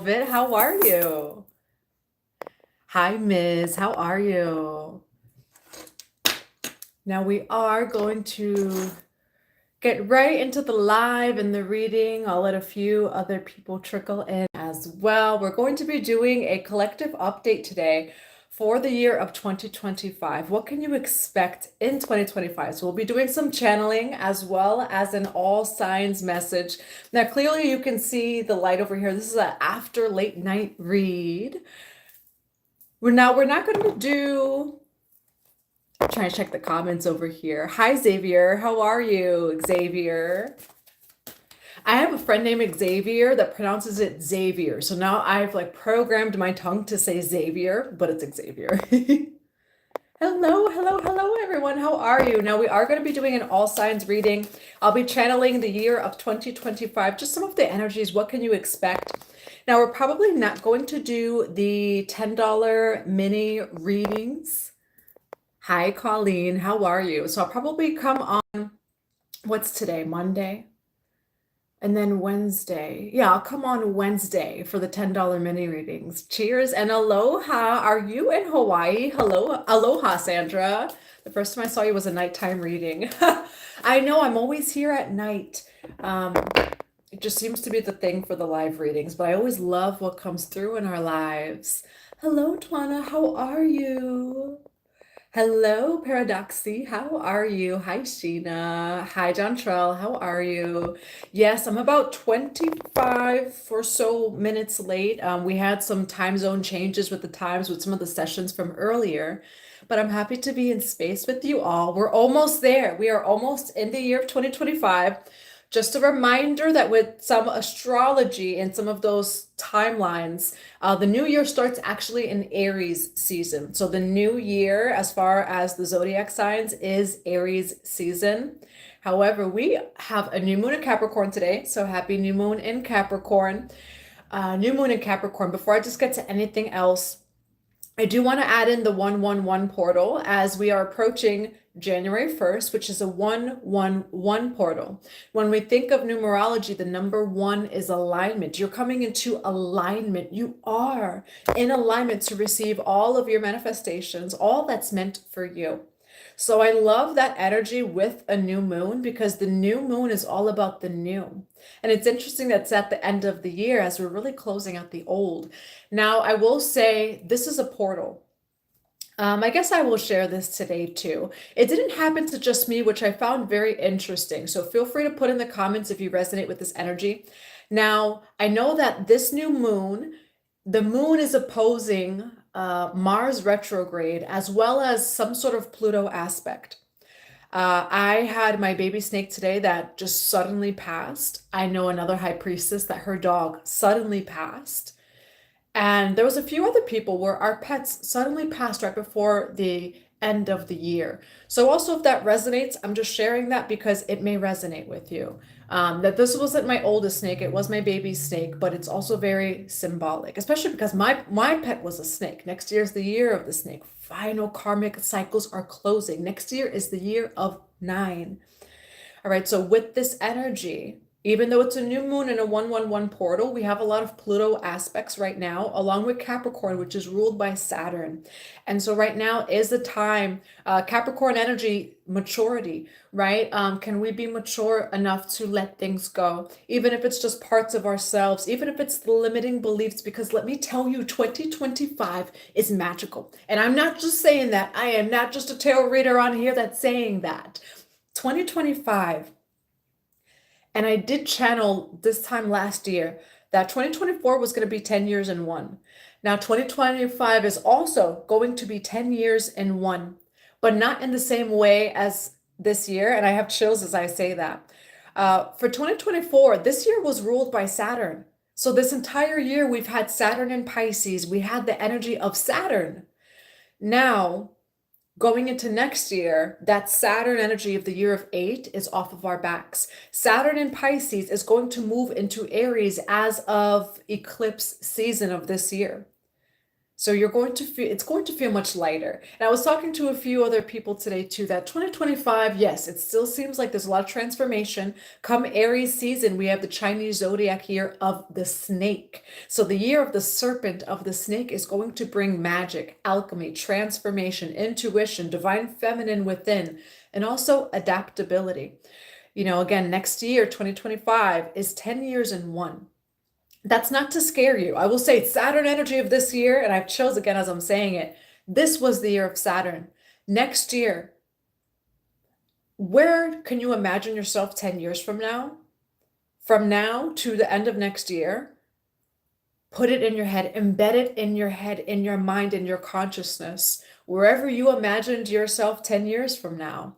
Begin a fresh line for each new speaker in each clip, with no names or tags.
Vid, how are you? Hi, Miss. How are you? Now we are going to get right into the live and the reading. I'll let a few other people trickle in as well. We're going to be doing a collective update today for the year of 2025. What can you expect in 2025? So we'll be doing some channeling as well as an all signs message. Now, clearly you can see the light over here. This is an after late night read. We're not going to do. I'm trying to check the comments over here. Hi, Xavier. How are you, Xavier? I have a friend named Xavier that pronounces it Xavier. So now I've like programmed my tongue to say Xavier, but it's Xavier. Hello, everyone. How are you? Now we are going to be doing an all signs reading. I'll be channeling the year of 2025, just some of the energies. What can you expect? Now we're probably not going to do the $10 mini readings. Hi, Colleen. How are you? So I'll probably come on, what's today? Monday? And then Wednesday. Yeah, I'll come on Wednesday for the $10 mini readings. Cheers and aloha. Are you in Hawaii? Hello, aloha, Sandra. The first time I saw you was a nighttime reading. I know I'm always here at night. It just seems to be the thing for the live readings, but I always love what comes through in our lives. Hello, Twana. How are you? Hello, Paradoxy. How are you? Hi, Sheena. Hi, Dontrell. How are you? Yes, I'm about 25 or so minutes late. We had some time zone changes with the times with some of the sessions from earlier, but I'm happy to be in space with you all. We're almost there. We are almost in the year of 2025. Just a reminder that with some astrology and some of those timelines, the new year starts actually in Aries season. So the new year, as far as the zodiac signs, is Aries season. However, we have a new moon in Capricorn today. So happy new moon in Capricorn. New moon in Capricorn. Before I just get to anything else, I do want to add in the 111 portal as we are approaching January 1st, which is a 111 portal. When we think of numerology, the number one is alignment. You're coming into alignment. You are in alignment to receive all of your manifestations, all that's meant for you. So I love that energy with a new moon because the new moon is all about the new. And it's interesting that's at the end of the year as we're really closing out the old. Now, I will say this is a portal. I guess I will share this today too. It didn't happen to just me, which I found very interesting. So feel free to put in the comments if you resonate with this energy. Now, I know that this new moon, the moon is opposing Mars retrograde as well as some sort of Pluto aspect. I had my baby snake today that just suddenly passed. I know another high priestess that her dog suddenly passed. And there was a few other people where our pets suddenly passed right before the end of the year. So also if that resonates, I'm just sharing that because it may resonate with you. That this wasn't my oldest snake, it was my baby snake, but it's also very symbolic, especially because my pet was a snake. Next year is the year of the snake. Final karmic cycles are closing. Next year is the year of 9. All right, so with this energy, even though it's a new moon in a 111 portal, we have a lot of Pluto aspects right now, along with Capricorn, which is ruled by Saturn. And so right now is the time, Capricorn energy, maturity, right? Can we be mature enough to let things go, even if it's just parts of ourselves, even if it's the limiting beliefs? Because let me tell you, 2025 is magical. And I'm not just saying that. I am not just a tarot reader on here that's saying that. 2025, and I did channel this time last year that 2024 was going to be 10 years in one. Now, 2025 is also going to be 10 years in one, but not in the same way as this year. And I have chills as I say that. For 2024, this year was ruled by Saturn. So this entire year, we've had Saturn in Pisces. We had the energy of Saturn. Now, going into next year, that Saturn energy of the year of 8 is off of our backs. Saturn in Pisces is going to move into Aries as of eclipse season of this year. So you're going to feel, it's going to feel much lighter. And I was talking to a few other people today too, that 2025, yes, it still seems like there's a lot of transformation. Come Aries season, we have the Chinese zodiac year of the snake. So the year of the serpent, of the snake, is going to bring magic, alchemy, transformation, intuition, divine feminine within, and also adaptability. Again, next year, 2025, is 10 years in one. That's not to scare you. I will say Saturn energy of this year, and I've chose again as I'm saying it. This was the year of Saturn. Next year, where can you imagine yourself 10 years from now? From now to the end of next year, put it in your head, embed it in your head, in your mind, in your consciousness. Wherever you imagined yourself 10 years from now,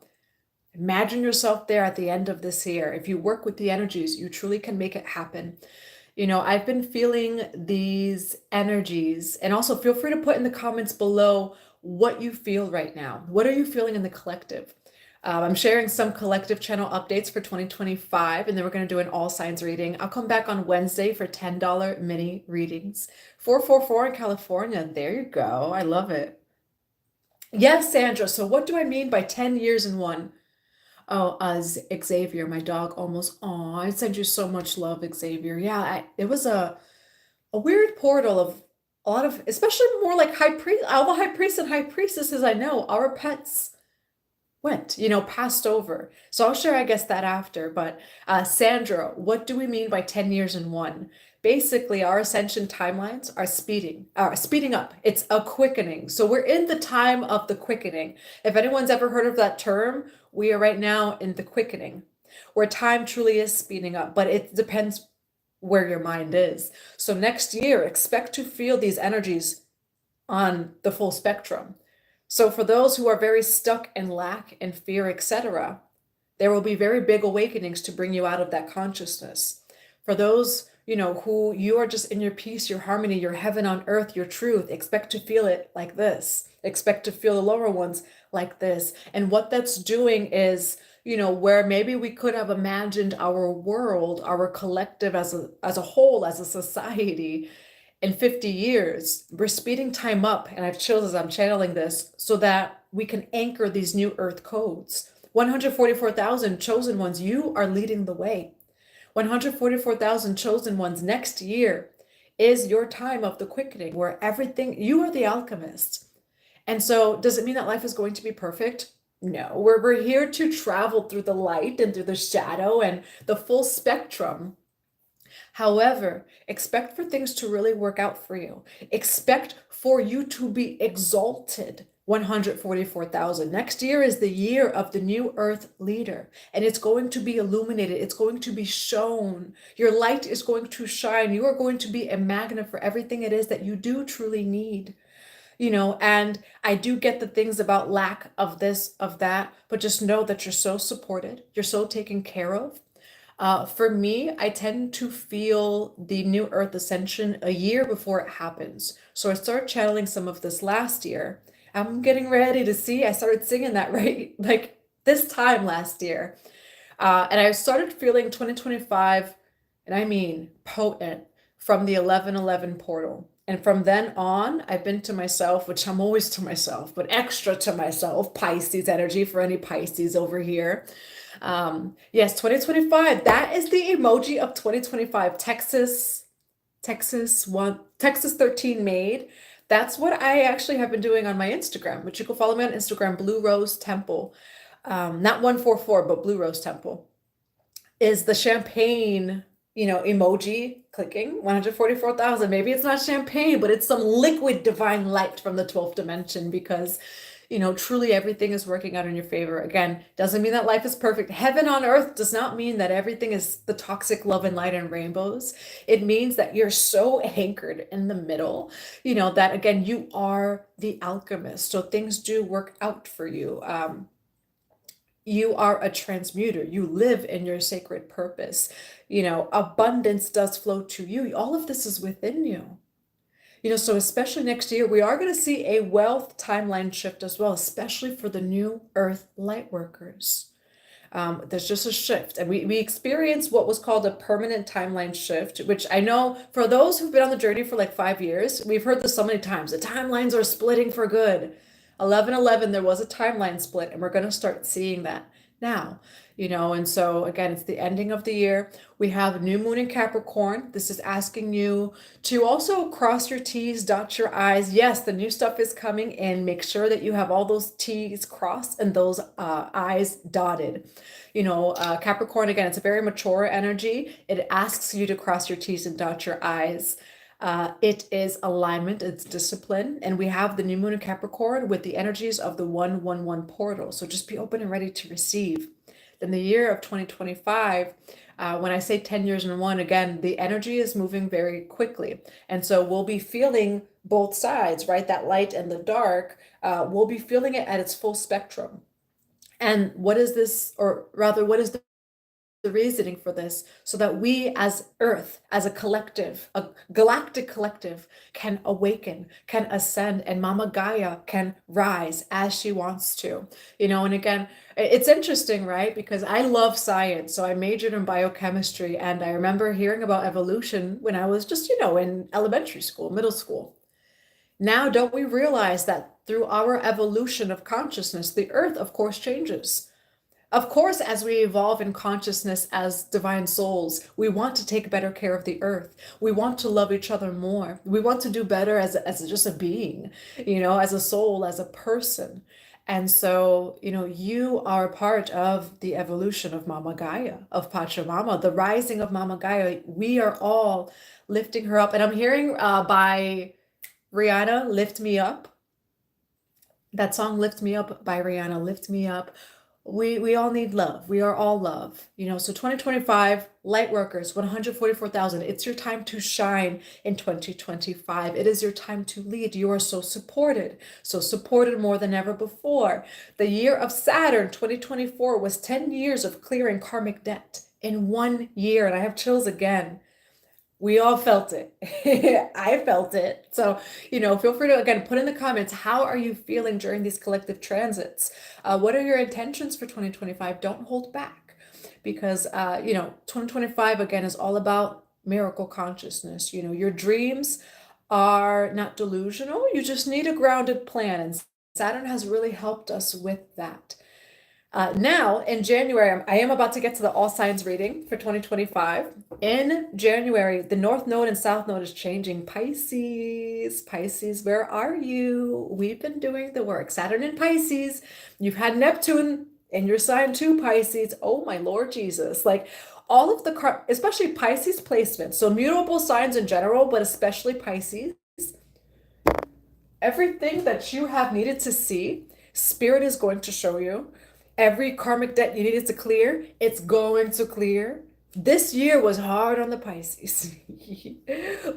imagine yourself there at the end of this year. If you work with the energies, you truly can make it happen. I've been feeling these energies, and also feel free to put in the comments below what you feel right now. What are you feeling in the collective? I'm sharing some collective channel updates for 2025, and then we're going to do an all signs reading. I'll come back on Wednesday for $10 mini readings. 444 in California. There you go. I love it. Yes, Sandra. So what do I mean by 10 years in one? Oh, Xavier, my dog almost, oh, I send you so much love, Xavier. Yeah, it was a weird portal of a lot of, especially more like high priest, all the high priests and high priestesses I know, our pets went, passed over. So I'll share, I guess, that after. But Sandra, what do we mean by 10 years in one? Basically, our ascension timelines are speeding up. It's a quickening. So we're in the time of the quickening. If anyone's ever heard of that term, we are right now in the quickening, where time truly is speeding up, but it depends where your mind is. So next year, expect to feel these energies on the full spectrum. So for those who are very stuck in lack and fear, etc., there will be very big awakenings to bring you out of that consciousness. For those, who you are just in your peace, your harmony, your heaven on earth, your truth, expect to feel it like this. Expect to feel the lower ones like this. And what that's doing is, where maybe we could have imagined our world, our collective as a whole, as a society, in 50 years, we're speeding time up, and I've chosen as I'm channeling this so that we can anchor these new earth codes. 144,000 chosen ones, you are leading the way. 144,000 chosen ones, next year is your time of the quickening, where everything, you are the alchemist. And so does it mean that life is going to be perfect? No, we're here to travel through the light and through the shadow and the full spectrum. However, expect for things to really work out for you. Expect for you to be exalted. 144,000. Next year is the year of the new earth leader, and it's going to be illuminated. It's going to be shown. Your light is going to shine. You are going to be a magnet for everything it is that you do truly need. And I do get the things about lack of this, of that, but just know that you're so supported. You're so taken care of. For me, I tend to feel the new earth ascension a year before it happens. So I started channeling some of this last year. I'm getting ready to see, I started singing that right, like this time last year. And I started feeling 2025, and I mean potent, from the 1111 portal. And from then on, I've been to myself, which I'm always to myself, but extra to myself, Pisces energy for any Pisces over here. Yes, 2025, that is the emoji of 2025. Texas 13 made. That's what I actually have been doing on my Instagram, which you can follow me on Instagram, Blue Rose Temple. Not 144, but Blue Rose Temple is the champagne, emoji clicking 144,000. Maybe it's not champagne, but it's some liquid divine light from the 12th dimension, because truly everything is working out in your favor. Again, doesn't mean that life is perfect. Heaven on earth does not mean that everything is the toxic love and light and rainbows. It means that you're so anchored in the middle, that again, you are the alchemist. So things do work out for you. You are a transmuter. You live in your sacred purpose. Abundance does flow to you. All of this is within you. So especially next year, we are going to see a wealth timeline shift as well, especially for the new earth light workers. There's just a shift. And we experienced what was called a permanent timeline shift, which I know for those who've been on the journey for like 5 years, we've heard this so many times. The timelines are splitting for good. 11/11, there was a timeline split, and we're going to start seeing that now, and so again, it's the ending of the year. We have new moon in Capricorn. This is asking you to also cross your T's, dot your I's. Yes, the new stuff is coming in. Make sure that you have all those T's crossed and those I's dotted. Capricorn, again, it's a very mature energy. It asks you to cross your T's and dot your I's. It is alignment, it's discipline, and we have the new moon in Capricorn with the energies of the 111 portal. So just be open and ready to receive. Then the year of 2025, when I say 10 years in one, again, the energy is moving very quickly. And so we'll be feeling both sides, right? That light and the dark, we'll be feeling it at its full spectrum. And what is this, or rather, what is the reasoning for this? So that we as Earth, as a collective, a galactic collective, can awaken, can ascend, and Mama Gaia can rise as she wants to. And again, it's interesting, right? Because I love science. So I majored in biochemistry, and I remember hearing about evolution when I was just, in elementary school, middle school. Now, don't we realize that through our evolution of consciousness, the Earth, of course, changes? Of course, as we evolve in consciousness as divine souls, we want to take better care of the earth. We want to love each other more. We want to do better as just a being, as a soul, as a person. And so, you are part of the evolution of Mama Gaia, of Pachamama, the rising of Mama Gaia. We are all lifting her up. And I'm hearing by Rihanna, Lift Me Up. That song, Lift Me Up by Rihanna, Lift Me Up. We all need love. We are all love. So 2025, Lightworkers, 144,000. It's your time to shine in 2025. It is your time to lead. You are so supported more than ever before. The year of Saturn, 2024, was 10 years of clearing karmic debt in 1 year. And I have chills again. We all felt it. I felt it. So, feel free to, again, put in the comments, how are you feeling during these collective transits? What are your intentions for 2025? Don't hold back, because, 2025, again, is all about miracle consciousness. Your dreams are not delusional. You just need a grounded plan. And Saturn has really helped us with that. Now, in January, I am about to get to the all signs reading for 2025. In January, the North Node and South Node is changing. Pisces, where are you? We've been doing the work. Saturn in Pisces. You've had Neptune in your sign too, Pisces. Oh, my Lord Jesus. Like all of the, especially Pisces placements. So mutable signs in general, but especially Pisces. Everything that you have needed to see, Spirit is going to show you. Every karmic debt you needed to clear, it's going to clear. This year was hard on the Pisces.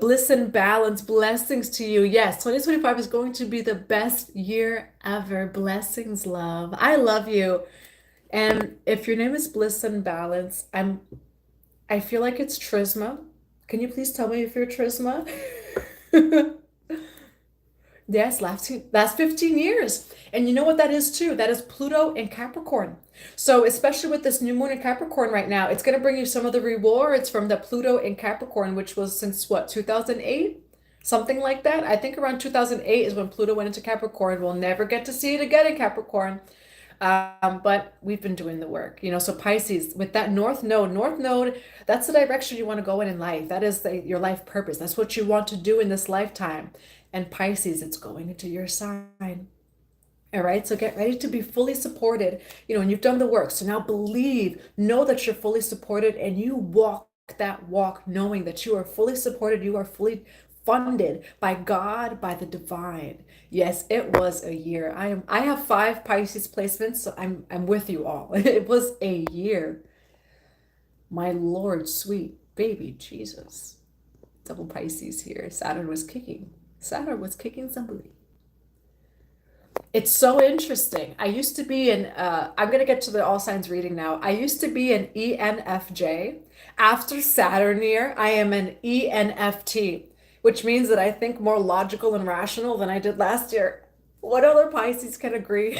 Bliss and balance, blessings to you. Yes, 2025 is going to be the best year ever. Blessings, love. I love you. And if your name is Bliss and Balance, I feel like it's Trisma. Can you please tell me if you're Trisma? Yes, last 15 years. And you know what that is too? That is Pluto in Capricorn. So especially with this new moon in Capricorn right now, it's going to bring you some of the rewards from the Pluto in Capricorn, which was since what, 2008? Something like that. I think around 2008 is when Pluto went into Capricorn. We'll never get to see it again in Capricorn. But we've been doing the work, so Pisces with that North Node, that's the direction you want to go in life. That is your life purpose. That's what you want to do in this lifetime. And Pisces, it's going into your sign. All right, so get ready to be fully supported, and you've done the work. So now know that you're fully supported, and you walk that walk knowing that you are fully supported, you are fully funded by God, by the divine. Yes, it was a year. I have 5 Pisces placements, so I'm with you all. It was a year. My Lord, sweet baby Jesus. Double Pisces here. Saturn was kicking some booty. It's so interesting. I used to be I'm going to get to the all signs reading now. I used to be an ENFJ. After Saturn year, I am an ENFT, which means that I think more logical and rational than I did last year. What other Pisces can agree?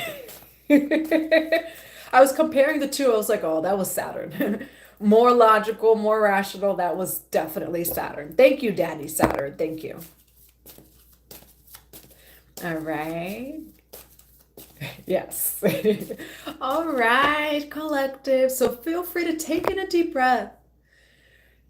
I was comparing the two. I was like, oh, that was Saturn. More logical, more rational. That was definitely Saturn. Thank you, Daddy Saturn. Thank you. All right. Yes. All right, collective. So feel free to take in a deep breath.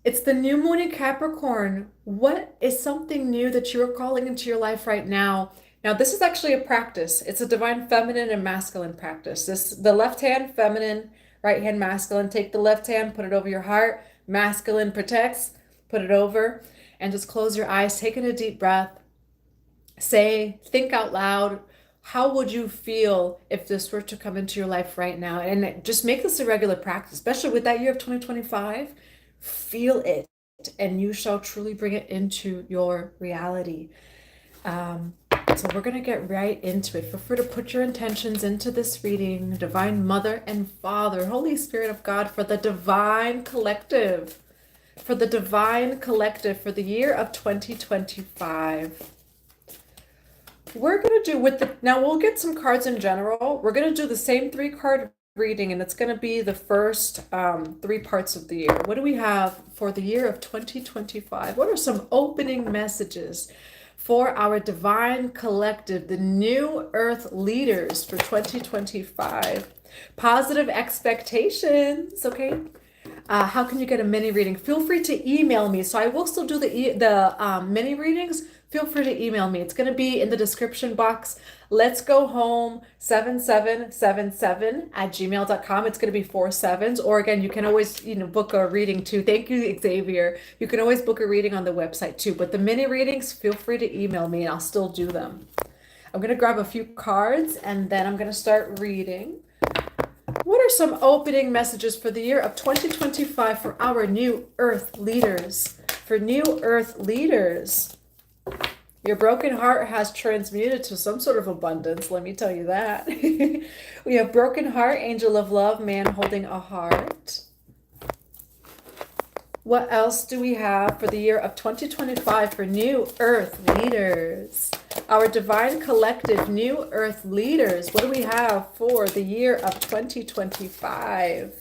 It's the new moon in Capricorn. What is something new that you're calling into your life right now? Now, this is actually a practice. It's a divine feminine and masculine practice. The left hand, feminine, right hand, masculine. Take the left hand, put it over your heart. Masculine protects, put it over, and just close your eyes. Take in a deep breath. Think out loud. How would you feel if this were to come into your life right now? And just make this a regular practice, especially with that year of 2025. Feel it, and you shall truly bring it into your reality. So we're going to get right into it. Feel free to put your intentions into this reading. Divine Mother and Father, Holy Spirit of God, for the divine collective. For the divine collective for the year of 2025. We're going to do now we'll get some cards in general. We're going to do the same 3-card reading, and it's going to be the first 3 parts of the year. What do we have for the year of 2025? What are some opening messages for our divine collective, the new earth leaders for 2025? Positive expectations, okay? How can you get a mini reading? Feel free to email me. So I will still do the mini readings. Feel free to email me. It's going to be in the description box. Let's go home 7777@gmail.com. It's going to be 4 sevens. Or again, you can always book a reading too. Thank you, Xavier. You can always book a reading on the website too. But the mini readings, feel free to email me and I'll still do them. I'm going to grab a few cards and then I'm going to start reading. What are some opening messages for the year of 2025 for our new earth leaders? For new earth leaders. Your broken heart has transmuted to some sort of abundance, let me tell you that. We have broken heart, angel of love, man holding a heart. What else do we have for the year of 2025 for new earth leaders? Our divine collective new earth leaders. What do we have for the year of 2025?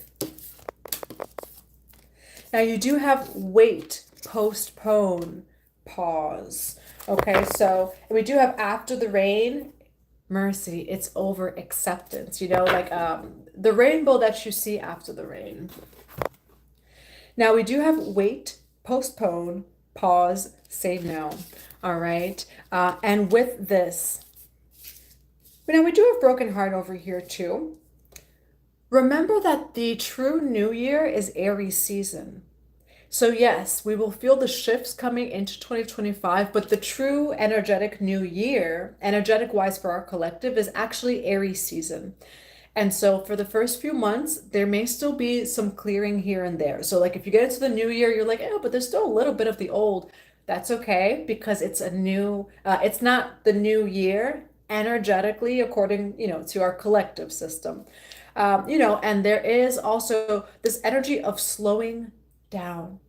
Now you do have wait, postpone, pause. Okay, so we do have after the rain, mercy, it's over, acceptance, like the rainbow that you see after the rain. Now we do have wait, postpone, pause, say no. All right, and with this, now we do have broken heart over here too. Remember that the true new year is Aries season. So yes, we will feel the shifts coming into 2025, but the true energetic new year, energetic-wise for our collective, is actually Aries season. And so for the first few months, there may still be some clearing here and there. So like if you get into the new year, you're like, oh, but there's still a little bit of the old. That's okay, because it's a new, it's not the new year energetically according, to our collective system. And there is also this energy of slowing down,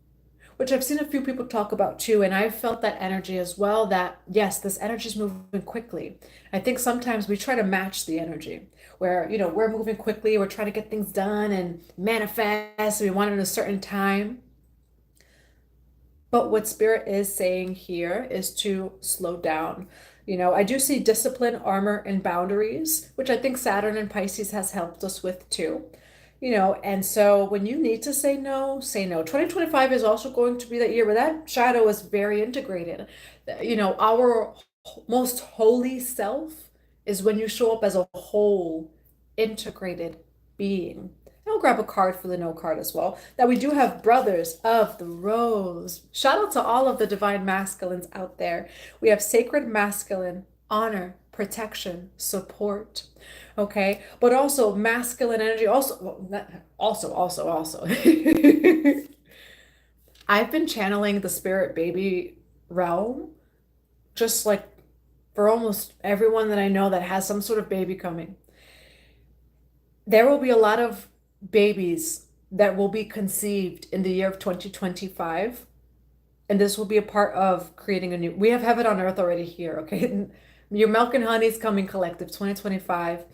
which I've seen a few people talk about too, and I've felt that energy as well, that yes, this energy is moving quickly. I think sometimes we try to match the energy where, we're moving quickly, we're trying to get things done and manifest, we want it in a certain time. But what Spirit is saying here is to slow down. I do see discipline, armor, and boundaries, which I think Saturn and Pisces has helped us with too. And so when you need to say no, say no. 2025 is also going to be that year where that shadow is very integrated. Our most holy self is when you show up as a whole integrated being. I'll grab a card for the no card as well. That we do have Brothers of the Rose. Shout out to all of the divine masculines out there. We have sacred masculine, honor, protection, support. Okay, but also masculine energy. Also. I've been channeling the spirit baby realm, just like for almost everyone that I know that has some sort of baby coming. There will be a lot of babies that will be conceived in the year of 2025. And this will be a part of creating we have heaven on earth already here, okay? Your milk and honey is coming collective 2025.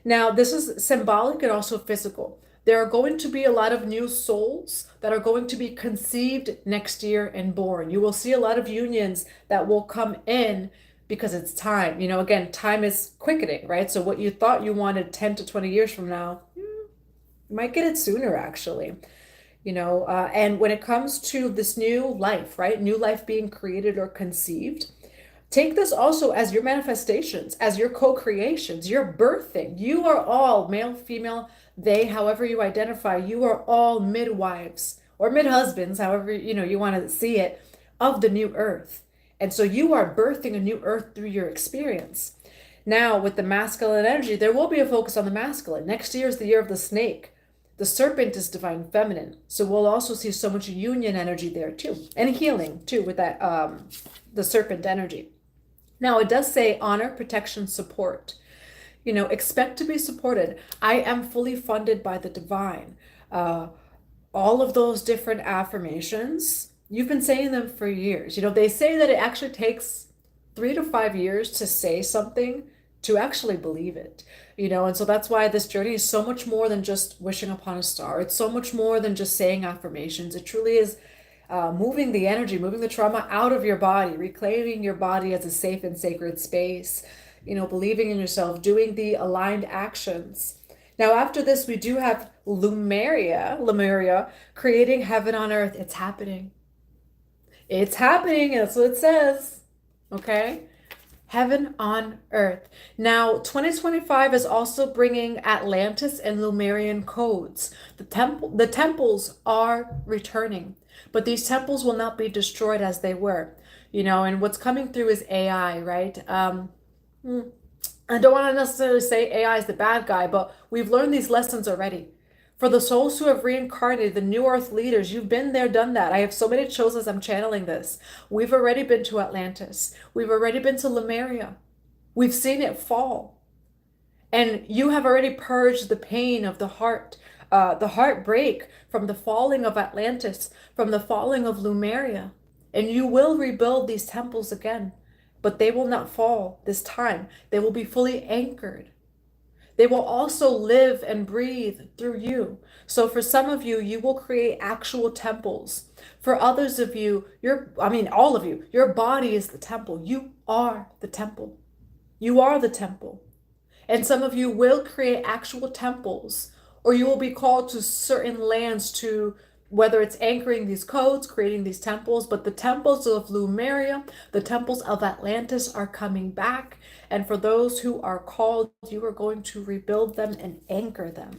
Now, this is symbolic and also physical. There are going to be a lot of new souls that are going to be conceived next year and born. You will see a lot of unions that will come in because it's time. You know, again, time is quickening, right? So what you thought you wanted 10 to 20 years from now, you might get it sooner, actually. And when it comes to this new life, right? New life being created or conceived, take this also as your manifestations, as your co-creations, your birthing. You are all male, female, they, however you identify, you are all midwives or mid-husbands, however, you want to see it, of the new earth. And so you are birthing a new earth through your experience. Now, with the masculine energy, there will be a focus on the masculine. Next year is the year of the snake. The serpent is divine feminine. So we'll also see so much union energy there too. And healing too with that the serpent energy. Now it does say honor, protection, support. Expect to be supported. I am fully funded by the divine. All of those different affirmations, you've been saying them for years. They say that it actually takes 3 to 5 years to say something to actually believe it. And so that's why this journey is so much more than just wishing upon a star. It's so much more than just saying affirmations. It truly is moving the energy, moving the trauma out of your body, reclaiming your body as a safe and sacred space, believing in yourself, doing the aligned actions. Now, after this, we do have Lemuria, creating heaven on earth. It's happening. It's happening. That's what it says. Okay? Heaven on earth. Now, 2025 is also bringing Atlantis and Lemurian codes. The temples are returning, but these temples will not be destroyed as they were. And what's coming through is AI, right? I don't want to necessarily say AI is the bad guy, but we've learned these lessons already. For the souls who have reincarnated, the new earth leaders, you've been there, done that. I have so many shows as I'm channeling this. We've already been to Atlantis. We've already been to Lemuria. We've seen it fall. And you have already purged the pain of the heartbreak from the falling of Atlantis, from the falling of Lemuria. And you will rebuild these temples again, but they will not fall this time. They will be fully anchored. They will also live and breathe through you. So for some of you, you will create actual temples. For others of you, all of you, your body is the temple. You are the temple. You are the temple. And some of you will create actual temples, or you will be called to certain lands to, whether it's anchoring these codes, creating these temples, but the temples of Lemuria, the temples of Atlantis are coming back. And for those who are called, you are going to rebuild them and anchor them.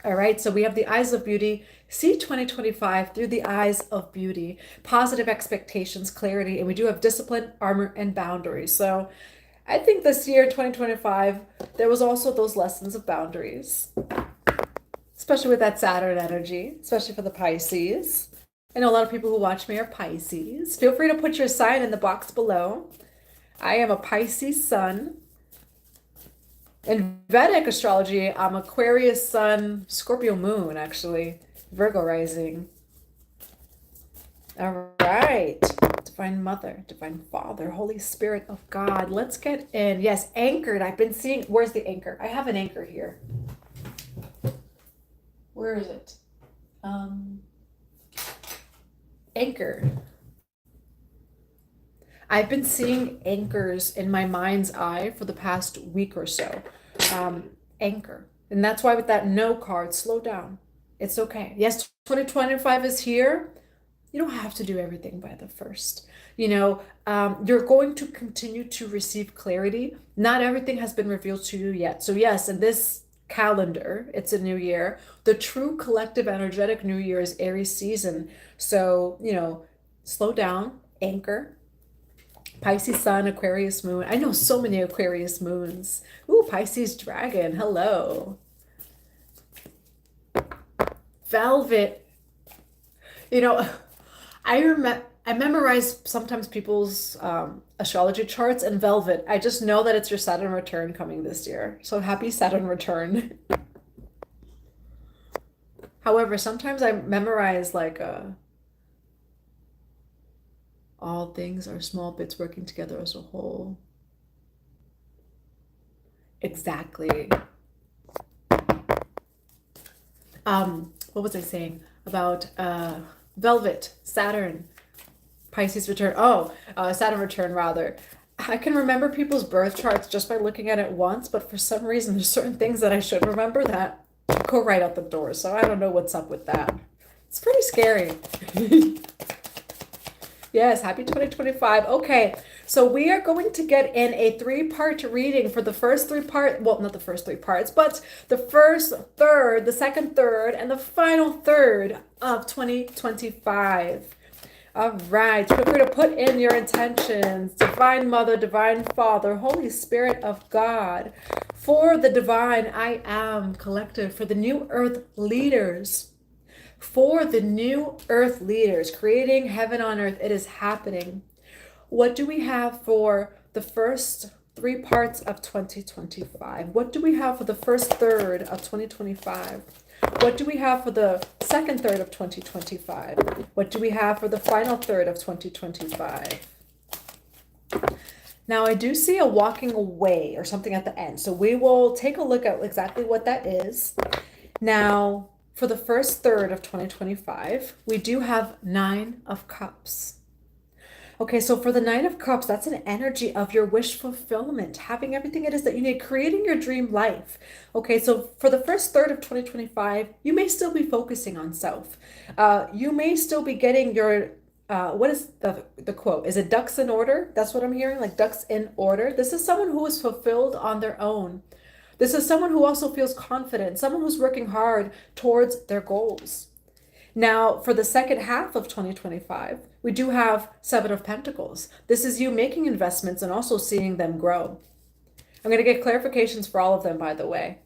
All right, so we have the eyes of beauty. See 2025 through the eyes of beauty, positive expectations, clarity, and we do have discipline, armor, and boundaries. So I think this year, 2025, there was also those lessons of boundaries, especially with that Saturn energy, especially for the Pisces. I know a lot of people who watch me are Pisces. Feel free to put your sign in the box below. I am a Pisces sun. In Vedic astrology, I'm Aquarius sun, Scorpio moon, actually, Virgo rising. All right. Divine Mother, Divine Father, Holy Spirit of God. Let's get in. Yes, anchored. I've been seeing, where's the anchor? I have an anchor here. Where is it? Anchor. I've been seeing anchors in my mind's eye for the past week or so. Anchor. And that's why with that no card, slow down. It's okay. Yes, 2025 is here. You don't have to do everything by the first. You're going to continue to receive clarity. Not everything has been revealed to you yet. So yes, in this calendar, it's a new year. The true collective energetic new year is Aries season. So, slow down, anchor. Pisces sun, Aquarius moon. I know so many Aquarius moons. Ooh, Pisces dragon. Hello. Velvet. I memorize sometimes people's astrology charts and velvet. I just know that it's your Saturn return coming this year. So happy Saturn return. However, sometimes I memorize all things are small bits working together as a whole. Exactly. What was I saying about Velvet, Saturn, Pisces return? Oh, Saturn return rather. I can remember people's birth charts just by looking at it once, but for some reason there's certain things that I should remember that go right out the door. So I don't know what's up with that. It's pretty scary. Yes, happy 2025. Okay, so we are going to get in a three-part reading for the first three parts. Well, not the first three parts, but the first third, the second third, and the final third of 2025. All right, feel free to put in your intentions. Divine Mother, Divine Father, Holy Spirit of God, for the Divine I Am Collective, for the New Earth leaders. For the new earth leaders, creating heaven on earth, it is happening. What do we have for the first three parts of 2025? What do we have for the first third of 2025? What do we have for the second third of 2025? What do we have for the final third of 2025? Now, I do see a walking away or something at the end. So we will take a look at exactly what that is. Now, for the first third of 2025, we do have 9 of Cups. Okay, so for the 9 of Cups, that's an energy of your wish fulfillment, having everything it is that you need, creating your dream life. Okay, so for the first third of 2025, you may still be focusing on self. You may still be getting your, what is the quote? Is it ducks in order? That's what I'm hearing, like ducks in order. This is someone who is fulfilled on their own. This is someone who also feels confident, someone who's working hard towards their goals. Now, for the second half of 2025, we do have 7 of Pentacles. This is you making investments and also seeing them grow. I'm going to get clarifications for all of them, by the way.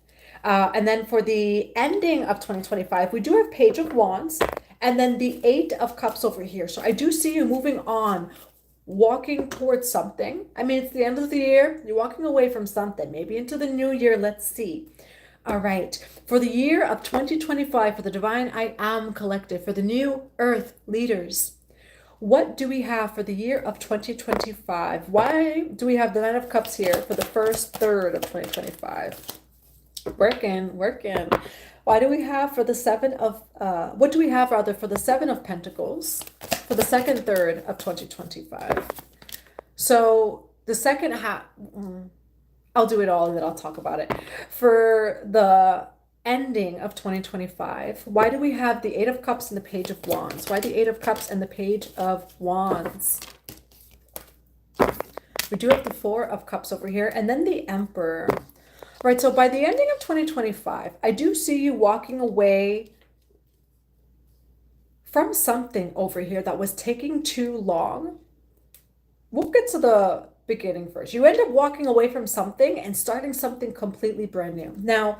And then for the ending of 2025, we do have Page of Wands and then the 8 of Cups over here. So I do see you moving on, walking towards something. I mean, it's the end of the year. You're walking away from something, maybe into the new year. Let's see. All right. For the year of 2025, for the Divine I Am Collective, for the new earth leaders, what do we have for the year of 2025? Why do we have the 9 of Cups here for the first third of 2025? Working. Why do we have for the 7 of, what do we have rather for the 7 of Pentacles for the second third of 2025? So the second half, I'll do it all and then I'll talk about it. For the ending of 2025, why do we have the 8 of Cups and the Page of Wands? Why the 8 of Cups and the Page of Wands? We do have the 4 of Cups over here and then the Emperor. Right, so by the ending of 2025, I do see you walking away from something over here that was taking too long. We'll get to the beginning first. You end up walking away from something and starting something completely brand new. Now,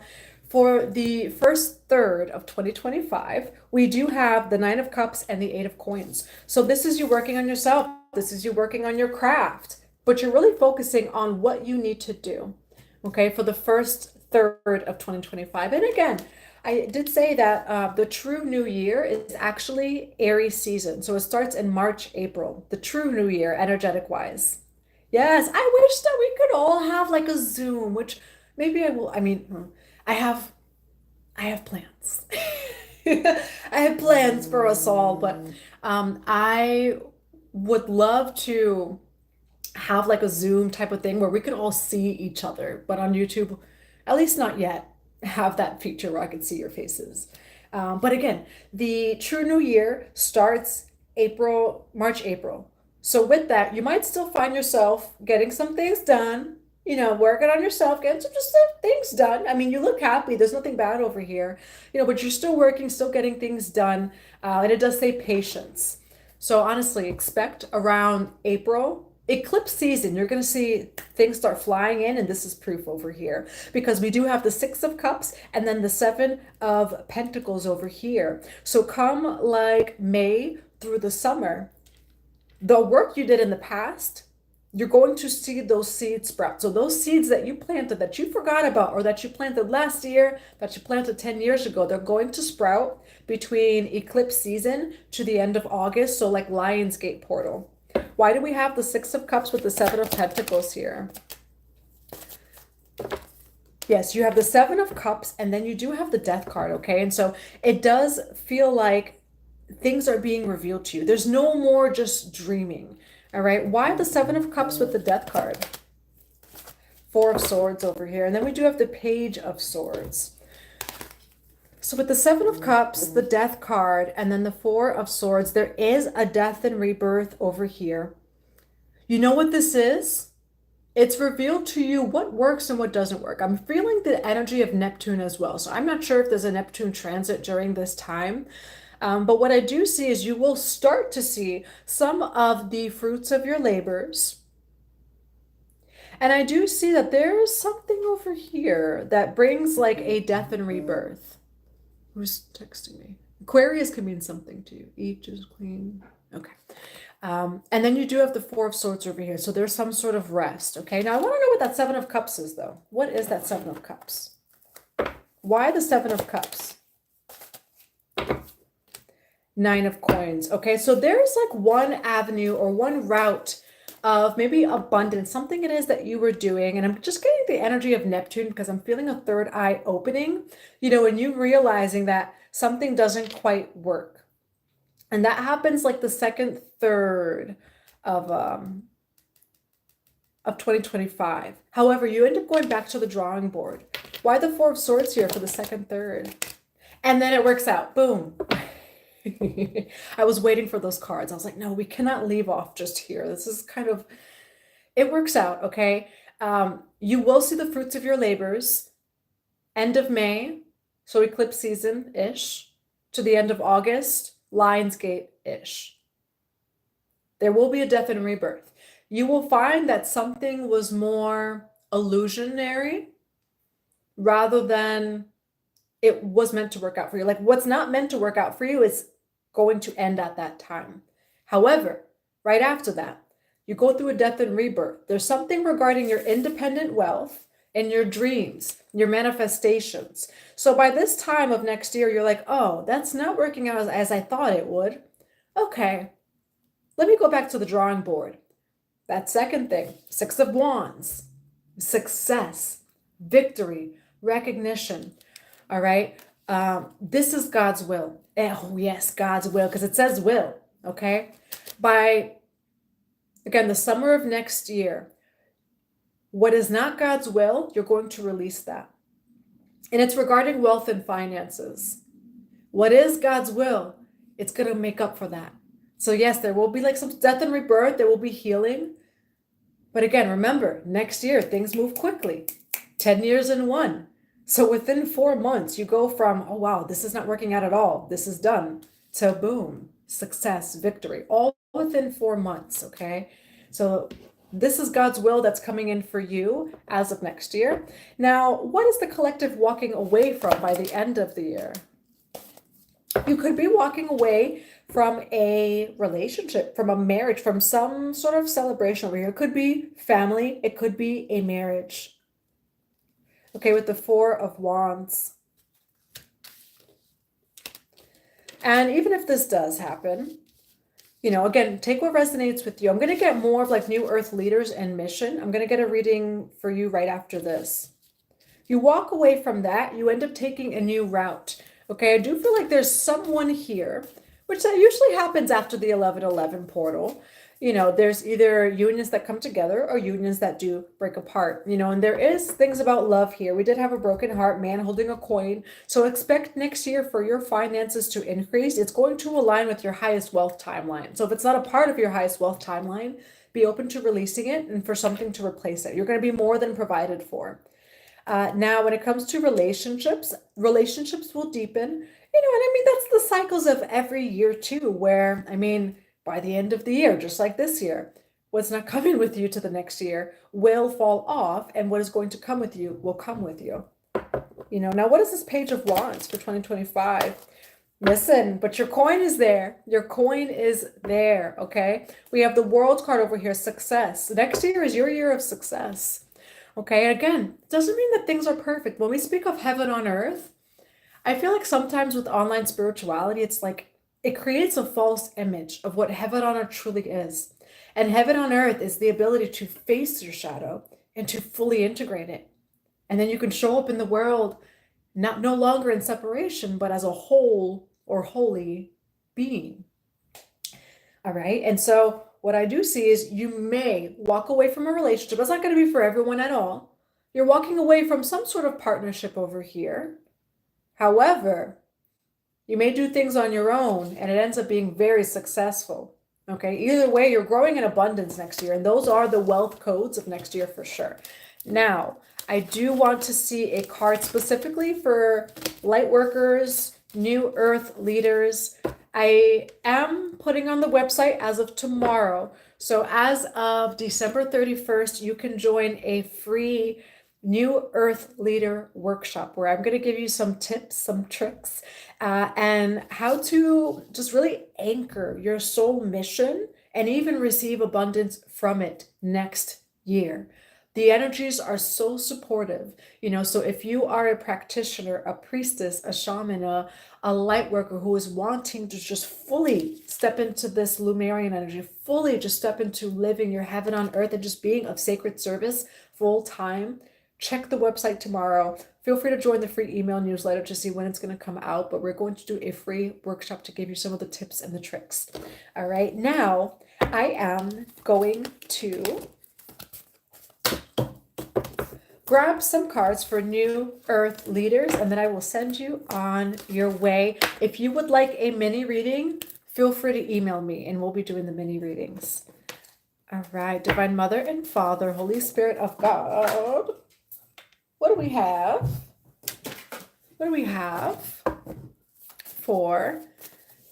for the first third of 2025, we do have the 9 of Cups and the 8 of Coins. So this is you working on yourself. This is you working on your craft, but you're really focusing on what you need to do. Okay, for the first third of 2025. And again, I did say that the true new year is actually Aries season. So it starts in March, April, the true new year, energetic wise. Yes, I wish that we could all have like a Zoom, which maybe I will. I mean, I have plans. I have plans for us all, but I would love to have like a Zoom type of thing where we could all see each other, but on YouTube, at least not yet, have that feature where I can see your faces. But again, the true new year starts March, April. So with that, you might still find yourself getting some things done, you know, working on yourself, getting some just things done. I mean, you look happy. There's nothing bad over here, you know, but you're still working, still getting things done. And it does say patience. So honestly, expect around April, eclipse season, you're going to see things start flying in, and this is proof over here because we do have the 6 of Cups and then the 7 of Pentacles over here. So come like May through the summer, the work you did in the past, you're going to see those seeds sprout. So those seeds that you planted that you forgot about, or that you planted last year, that you planted 10 years ago, they're going to sprout between eclipse season to the end of August. So like Lionsgate portal. Why do we have the 6 of Cups with the 7 of Pentacles here? Yes, you have the Seven of Cups, and then you do have the Death card, okay? And so it does feel like things are being revealed to you. There's no more just dreaming, all right? Why the Seven of Cups with the Death card? Four of Swords over here, and then we do have the Page of Swords. So with the Seven of Cups, the Death card, and then the Four of Swords, there is a death and rebirth over here. You know what this is? It's revealed to you what works and what doesn't work. I'm feeling the energy of Neptune as well. So I'm not sure if there's a Neptune transit during this time. But what I do see is you will start to see some of the fruits of your labors. And I do see that there is something over here that brings like a death and rebirth. Who's texting me? Aquarius can mean something to you. Each is queen. Okay. And then you do have the Four of Swords over here. So there's some sort of rest. Okay. Now I want to know what that Seven of Cups is though. What is that Seven of Cups? Why the Seven of Cups? Nine of Coins. Okay. So there's like one avenue or one route of maybe abundance, something it is that you were doing. And I'm just getting the energy of Neptune because I'm feeling a third eye opening, you know, and you realizing that something doesn't quite work. And that happens like the second third of 2025. However, you end up going back to the drawing board. Why the Four of Swords here for the second third? And then it works out. Boom. I was waiting for those cards. I was like, no, we cannot leave off just here. This is kind of, it works out, okay? You will see the fruits of your labors. End of May, so eclipse season-ish, to the end of August, Lionsgate-ish. There will be a death and rebirth. You will find that something was more illusionary rather than it was meant to work out for you. Like what's not meant to work out for you is going to end at that time. However, right after that, you go through a death and rebirth. There's something regarding your independent wealth and your dreams, your manifestations. So by this time of next year, you're like, oh, that's not working out as I thought it would. Okay, let me go back to the drawing board. That second thing, Six of Wands, success, victory, recognition. All right. This is God's will. Oh, yes, God's will, because it says will. Okay. By, again, the summer of next year, what is not God's will, you're going to release that. And it's regarding wealth and finances. What is God's will? It's going to make up for that. So yes, there will be like some death and rebirth. There will be healing. But again, remember, next year, things move quickly. 10 years in one. So within 4 months, you go from, oh, wow, this is not working out at all. This is done. To boom, success, victory, all within 4 months, okay? So this is God's will that's coming in for you as of next year. Now, what is the collective walking away from by the end of the year? You could be walking away from a relationship, from a marriage, from some sort of celebration over here. It could be family. It could be a marriage. Okay, with the Four of Wands. And even if this does happen, you know, again, take what resonates with you. I'm going to get more of like New Earth leaders and mission. I'm going to get a reading for you right after this. You walk away from that, you end up taking a new route. Okay, I do feel like there's someone here, which that usually happens after the 11/11 portal. You know, there's either unions that come together or unions that do break apart, you know, and there is things about love here. We did have a broken heart, man holding a coin. So expect next year for your finances to increase. It's going to align with your highest wealth timeline. So if it's not a part of your highest wealth timeline, be open to releasing it and for something to replace it. You're going to be more than provided for. Now, when it comes to relationships will deepen, you know, and I mean, that's the cycles of every year too, where, I mean, by the end of the year, just like this year, what's not coming with you to the next year will fall off, and what is going to come with you will come with you. You know, now what is this Page of Wands for 2025? Listen, but your coin is there. Your coin is there, okay? We have the World card over here, success. Next year is your year of success. Okay, again, it doesn't mean that things are perfect. When we speak of heaven on earth, I feel like sometimes with online spirituality, it's like it creates a false image of what heaven on earth truly is. And heaven on earth is the ability to face your shadow and to fully integrate it. And then you can show up in the world no longer in separation, but as a whole or holy being. All right. And so what I do see is you may walk away from a relationship. It's not going to be for everyone at all. You're walking away from some sort of partnership over here. However, you may do things on your own and it ends up being very successful. Okay. Either way, you're growing in abundance next year. And those are the wealth codes of next year for sure. Now, I do want to see a card specifically for light workers, new earth leaders. I am putting on the website as of tomorrow. So as of December 31st, you can join a free new earth leader workshop where I'm going to give you some tips, some tricks, and how to just really anchor your soul mission and even receive abundance from it next year. The energies are so supportive, so if you are a practitioner, a priestess, a shaman, a light worker who is wanting to just fully step into this Lumerian energy, fully just step into living your heaven on earth and just being of sacred service full time, check the website tomorrow. Feel free to join the free email newsletter to see when it's going to come out, but we're going to do a free workshop to give you some of the tips and the tricks. All right, now I am going to grab some cards for new earth leaders, and then I will send you on your way. If you would like a mini reading, feel free to email me and we'll be doing the mini readings. All right, Divine Mother and Father, Holy Spirit of God. What do we have? What do we have for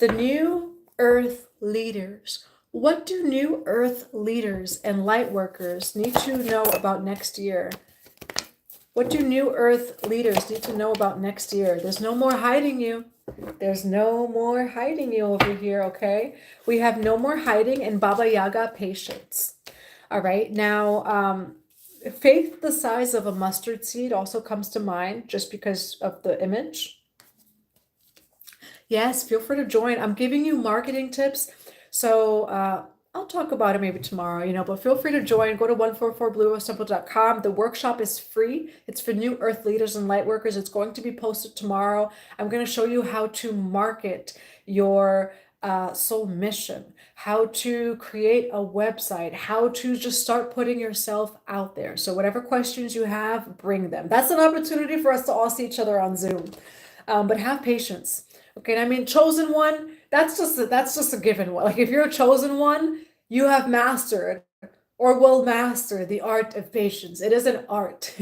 the new earth leaders? What do new earth leaders and light workers need to know about next year? What do new earth leaders need to know about next year? There's no more hiding you. There's no more hiding you over here, okay? We have no more hiding and Baba Yaga patience. All right, now, faith the size of a mustard seed also comes to mind just because of the image. Yes, feel free to join. I'm giving you marketing tips. So I'll talk about it maybe tomorrow, but feel free to join. Go to 144blueostemple.com. The workshop is free. It's for new earth leaders and light workers. It's going to be posted tomorrow. I'm going to show you how to market your soul mission, how to create a website, how to just start putting yourself out there. So whatever questions you have, bring them. That's an opportunity for us to all see each other on Zoom. But have patience. Okay, I mean, chosen one, that's just a given one. Like if you're a chosen one, you have mastered or will master the art of patience. It is an art.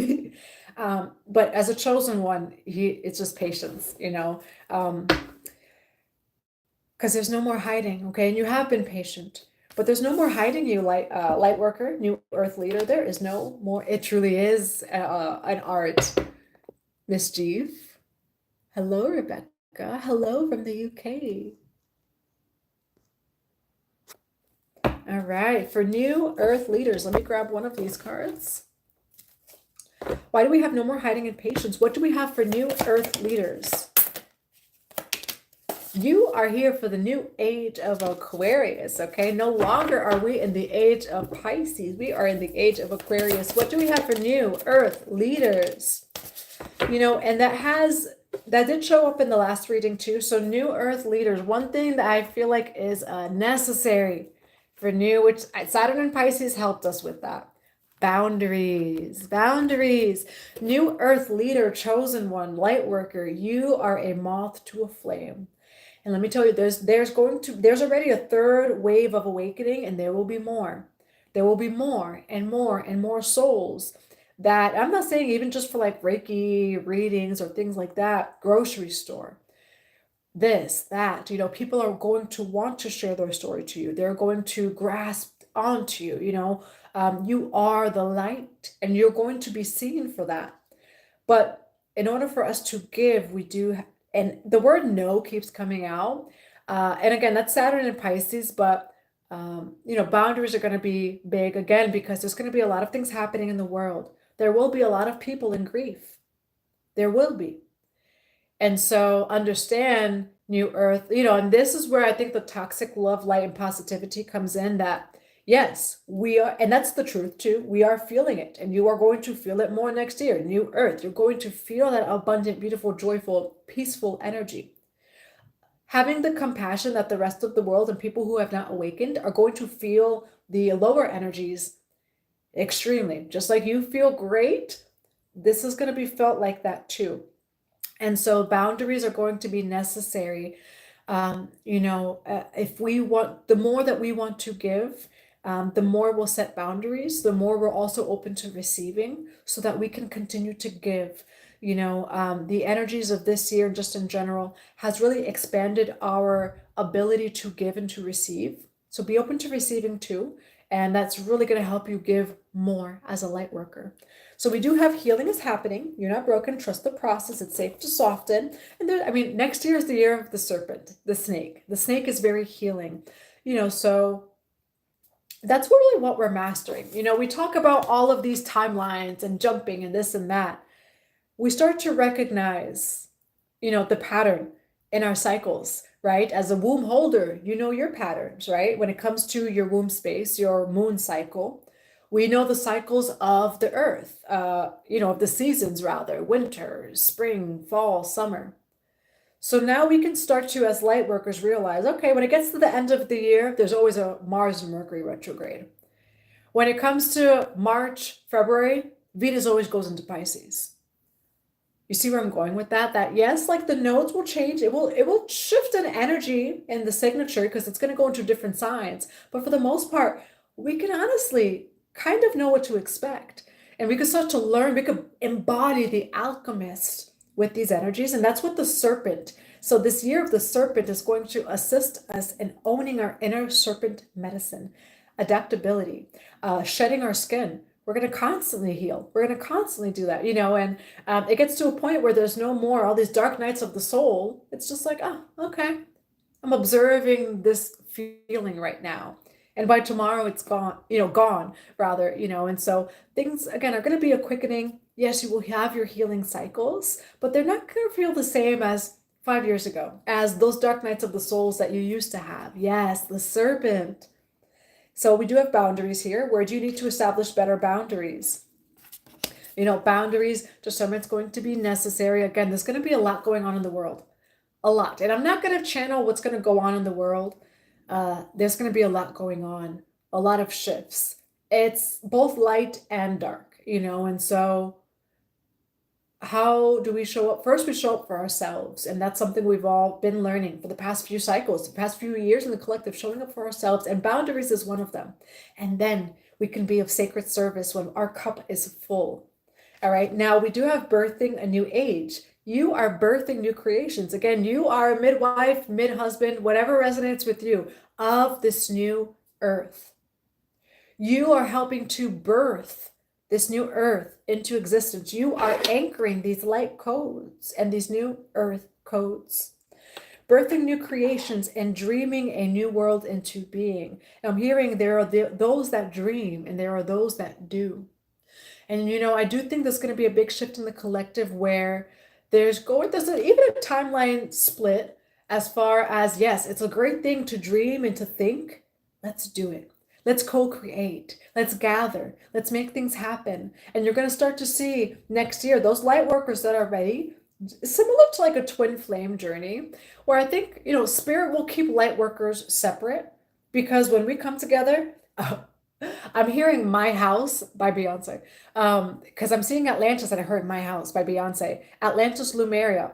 But as a chosen one, it's just patience, because there's no more hiding, okay? And you have been patient, but there's no more hiding you, light worker, new earth leader. There is no more. It truly is an art. Miss Jeeve. Hello, Rebecca. Hello from the UK. All right, for new earth leaders, let me grab one of these cards. Why do we have no more hiding and patience? What do we have for new earth leaders? You are here for the new age of Aquarius, okay? No longer are we in the age of Pisces. We are in the age of Aquarius. What do we have for new earth leaders? And that did show up in the last reading too. So new earth leaders, one thing that I feel like is necessary for new, which Saturn and Pisces helped us with that. Boundaries. New earth leader, chosen one, light worker, you are a moth to a flame. And let me tell you, there's already a third wave of awakening, and there will be more. There will be more and more and more souls that, I'm not saying even just for like Reiki readings or things like that, grocery store, this, that, people are going to want to share their story to you. They're going to grasp onto you, you are the light and you're going to be seen for that. But in order for us to give, we do, and the word no keeps coming out. And again, that's Saturn and Pisces, but boundaries are going to be big again, because there's going to be a lot of things happening in the world. There will be a lot of people in grief. There will be. And so understand, new earth, and this is where I think the toxic love, light, and positivity comes in, that, Yes, we are, and that's the truth too. We are feeling it, and you are going to feel it more next year. New Earth, you're going to feel that abundant, beautiful, joyful, peaceful energy. Having the compassion that the rest of the world and people who have not awakened are going to feel the lower energies extremely. Just like you feel great, this is going to be felt like that too. And so boundaries are going to be necessary. If we want, the more that we want to give, the more we'll set boundaries, the more we're also open to receiving so that we can continue to give. The energies of this year, just in general, has really expanded our ability to give and to receive. So be open to receiving too. And that's really going to help you give more as a light worker. So we do have healing is happening. You're not broken. Trust the process. It's safe to soften. And next year is the year of the serpent, the snake. The snake is very healing. So that's really what we're mastering. We talk about all of these timelines and jumping and this and that. We start to recognize, the pattern in our cycles, right? As a womb holder, you know your patterns, right? When it comes to your womb space, your moon cycle, we know the cycles of the earth, of the seasons rather, winter, spring, fall, summer. So now we can start to, as light workers, realize, okay, when it gets to the end of the year, there's always a Mars and Mercury retrograde. When it comes to March, February, Venus always goes into Pisces. You see where I'm going with that? That yes, like the nodes will change. It will shift an energy in the signature because it's going to go into different signs. But for the most part, we can honestly kind of know what to expect. And we can start to learn, we could embody the alchemist with these energies. And that's what the serpent. So this year of the serpent is going to assist us in owning our inner serpent medicine, adaptability, shedding our skin. We're going to constantly heal. We're going to constantly do that, and it gets to a point where there's no more all these dark nights of the soul. It's just like, oh, okay. I'm observing this feeling right now. And by tomorrow it's gone rather, and so things again are going to be a quickening. Yes, you will have your healing cycles, but they're not going to feel the same as 5 years ago, as those dark nights of the souls that you used to have. Yes, the serpent. So we do have boundaries here. Where do you need to establish better boundaries? Boundaries, discernment's going to be necessary. Again, there's going to be a lot going on in the world. A lot. And I'm not going to channel what's going to go on in the world. There's going to be a lot going on. A lot of shifts. It's both light and dark, and so how do we show up? First, we show up for ourselves. And that's something we've all been learning for the past few cycles, the past few years in the collective, showing up for ourselves. And boundaries is one of them. And then we can be of sacred service when our cup is full. All right. Now we do have birthing a new age. You are birthing new creations. Again, you are midwife, mid-husband, whatever resonates with you of this new earth. You are helping to birth this new earth into existence. You are anchoring these light codes and these new earth codes, birthing new creations and dreaming a new world into being. I'm hearing there are those that dream and there are those that do. And, I do think there's going to be a big shift in the collective where there's even a timeline split as far as, yes, it's a great thing to dream and to think. Let's do it. Let's co-create. Let's gather. Let's make things happen. And you're going to start to see next year, those light workers that are ready, similar to like a twin flame journey, where I think, spirit will keep light workers separate because when we come together, I'm hearing My House by Beyonce. Because I'm seeing Atlantis and I heard My House by Beyonce. Atlantis Lumeria.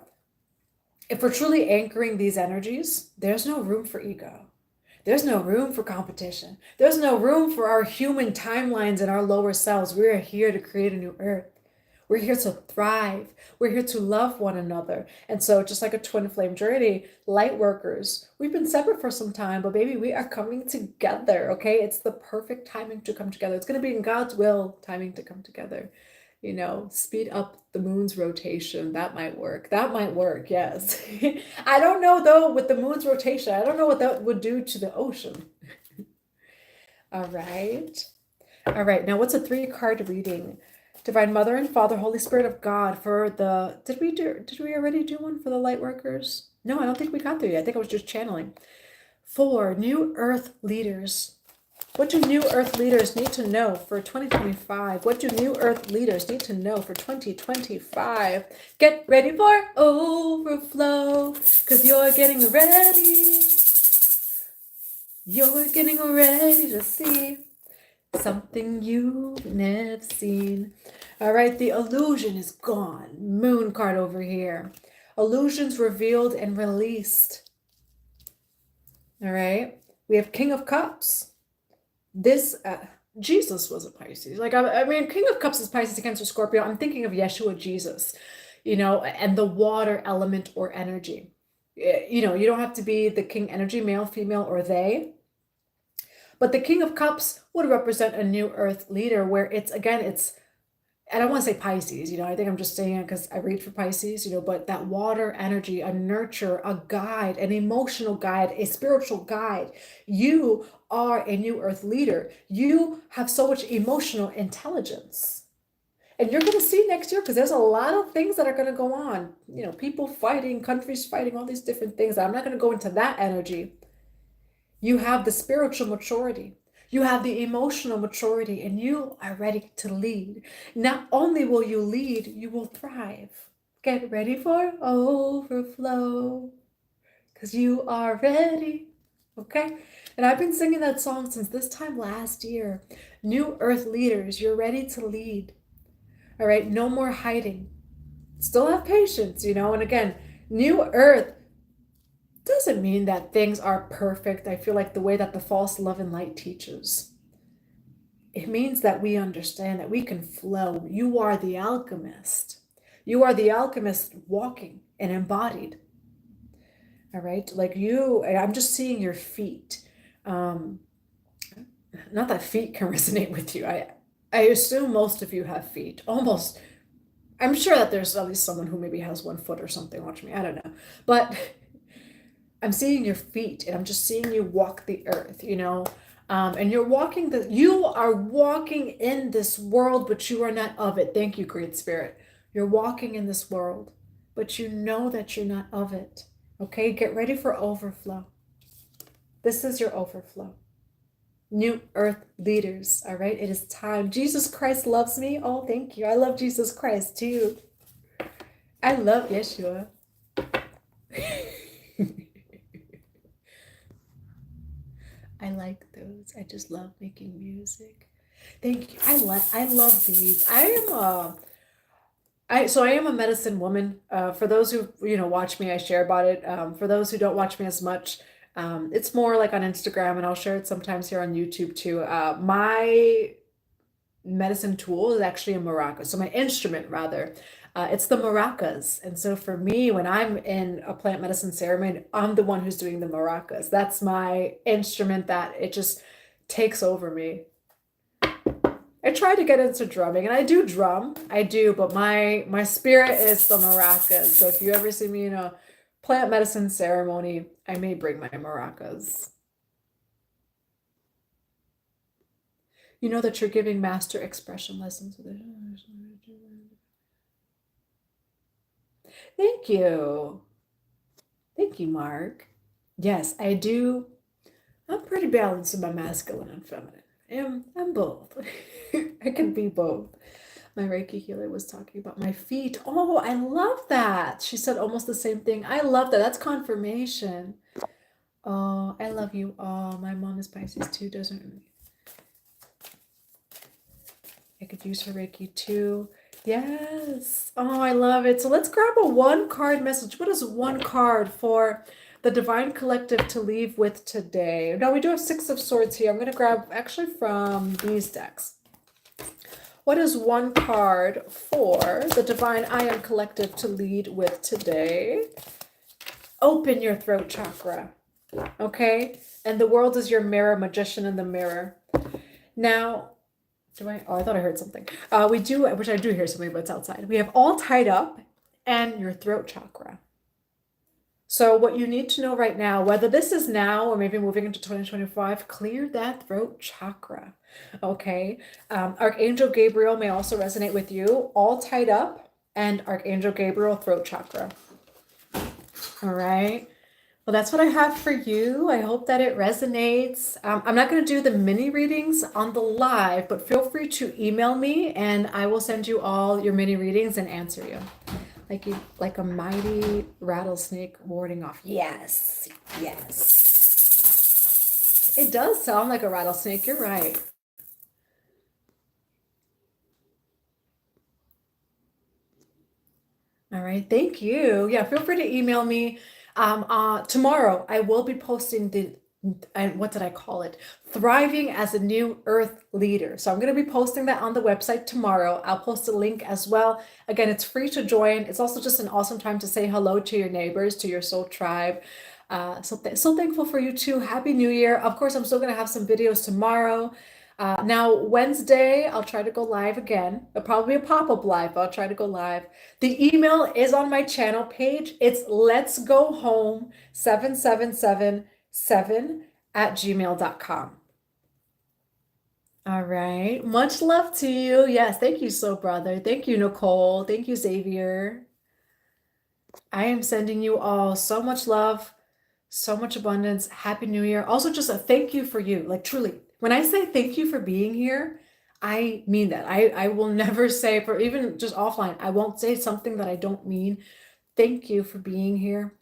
If we're truly anchoring these energies, there's no room for ego. There's no room for competition. There's no room for our human timelines and our lower selves. We're here to create a new earth. We're here to thrive. We're here to love one another. And so just like a twin flame journey, light workers, we've been separate for some time, but baby, we are coming together, okay? It's the perfect timing to come together. It's going to be in God's will timing to come together. Speed up the moon's rotation. That might work. That might work, yes. I don't know, though, with the moon's rotation. I don't know what that would do to the ocean. All right. All right. Now, what's a 3-card reading? Divine Mother and Father, Holy Spirit of God for the... Did we already do one for the light workers? No, I don't think we got there yet. I think I was just channeling. For new earth leaders. What do new earth leaders need to know for 2025? What do new earth leaders need to know for 2025? Get ready for overflow, because you're getting ready. You're getting ready to see something you've never seen. All right, the illusion is gone. Moon card over here. Illusions revealed and released. All right, we have King of Cups. This, Jesus was a Pisces. Like, I mean, King of Cups is Pisces, Cancer, Scorpio. I'm thinking of Yeshua, Jesus, you know, and the water element or energy. You know, you don't have to be the king energy, male, female, or they. But the King of Cups would represent a new earth leader where it's, again, it's, I don't want to say Pisces, you know, I think I'm just saying it because I read for Pisces, you know, but that water energy, a nurture, a guide, an emotional guide, a spiritual guide. You are a new earth leader. You have so much emotional intelligence. And you're going to see next year, because there's a lot of things that are going to go on. You know, people fighting, countries fighting, all these different things. I'm not going to go into that energy. You have the spiritual maturity. You have the emotional maturity, and you are ready to lead. Not only will you lead, you will thrive. Get ready for overflow, because you are ready. Okay? And I've been singing that song since this time last year. New earth leaders, you're ready to lead. All right? No more hiding. Still have patience, you know? And again, new earth doesn't mean that things are perfect. I feel like the way that the false love and light teaches. It means that we understand that we can flow. You are the alchemist. You are the alchemist walking and embodied. All right? Like you, I'm just seeing your feet. Not that feet can resonate with you. I assume most of you have feet. Almost. I'm sure that there's at least someone who maybe has 1 foot or something. Watch me. I don't know. But I'm seeing your feet, and I'm just seeing you walk the earth, you know, and you are walking in this world, but you are not of it. Thank you, Great Spirit. You're walking in this world, but you know that you're not of it. Okay, get ready for overflow. This is your overflow. New earth leaders, all right? It is time. Jesus Christ loves me. Oh, thank you. I love Jesus Christ too. I love Yeshua. I like those. I just love making music. Thank you. I love these. So I am a medicine woman. For those who, you know, watch me, I share about it. For those who don't watch me as much, it's more like on Instagram, and I'll share it sometimes here on YouTube too. My medicine tool is actually a maraca. So my instrument rather, it's the maracas. And so for me, when I'm in a plant medicine ceremony, I'm the one who's doing the maracas. That's my instrument that it just takes over me. I try to get into drumming, and I do drum. I do, but my spirit is the maracas. So if you ever see me in a plant medicine ceremony, I may bring my maracas. You know that you're giving master expression lessons. Thank you. Thank you, Mark. Yes, I do. I'm pretty balanced in my masculine and feminine. I'm both. I can be both. My Reiki healer was talking about my feet. Oh, I love that. She said almost the same thing. I love that. That's confirmation. Oh, I love you all. My mom is Pisces too, doesn't I could use her Reiki too. Yes. Oh, I love it. So let's grab a 1 card message. What is 1 card for the Divine Collective to leave with today? Now we do have 6 of Swords here. I'm going to grab actually from these decks. What is 1 card for the Divine I Am Collective to lead with today? Open your throat chakra. Okay? And the world is your mirror, magician in the mirror. Now, I thought I heard something. We do, which I do hear something, but it's outside. We have all tied up and your throat chakra. So what you need to know right now, whether this is now or maybe moving into 2025, clear that throat chakra. Okay. Archangel Gabriel may also resonate with you. All tied up and Archangel Gabriel throat chakra. All right. Well, that's what I have for you. I hope that it resonates. I'm not going to do the mini readings on the live, but feel free to email me and I will send you all your mini readings and answer you. Like a mighty rattlesnake warding off. Yes, yes. It does sound like a rattlesnake. You're right. All right, thank you. Yeah, feel free to email me. Tomorrow I will be posting what did I call it? Thriving as a New Earth Leader. So I'm going to be posting that on the website tomorrow. I'll post a link as well. Again, it's free to join. It's also just an awesome time to say hello to your neighbors, to your soul tribe. So thankful for you too. Happy New Year. Of course, I'm still going to have some videos tomorrow. Now, Wednesday, I'll try to go live again. It'll probably be a pop-up live, but I'll try to go live. The email is on my channel page. It's let's go home 7777@gmail.com. All right. Much love to you. Yes, thank you, so brother. Thank you, Nicole. Thank you, Xavier. I am sending you all so much love, so much abundance. Happy New Year. Also, just a thank you for you. Like, truly, when I say thank you for being here, I mean that. I will never say, for even just offline, I won't say something that I don't mean. Thank you for being here.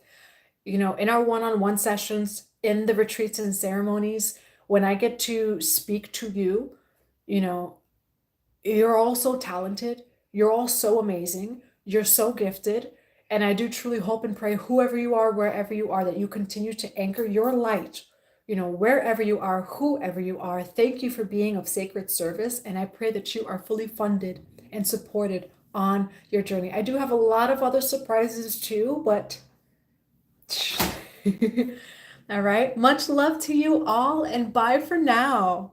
You know, in our one-on-one sessions, in the retreats and ceremonies, when I get to speak to you, you know, you're all so talented. You're all so amazing. You're so gifted. And I do truly hope and pray, whoever you are, wherever you are, that you continue to anchor your light, you know, wherever you are, whoever you are. Thank you for being of sacred service. And I pray that you are fully funded and supported on your journey. I do have a lot of other surprises too, but all right. Much love to you all, and bye for now.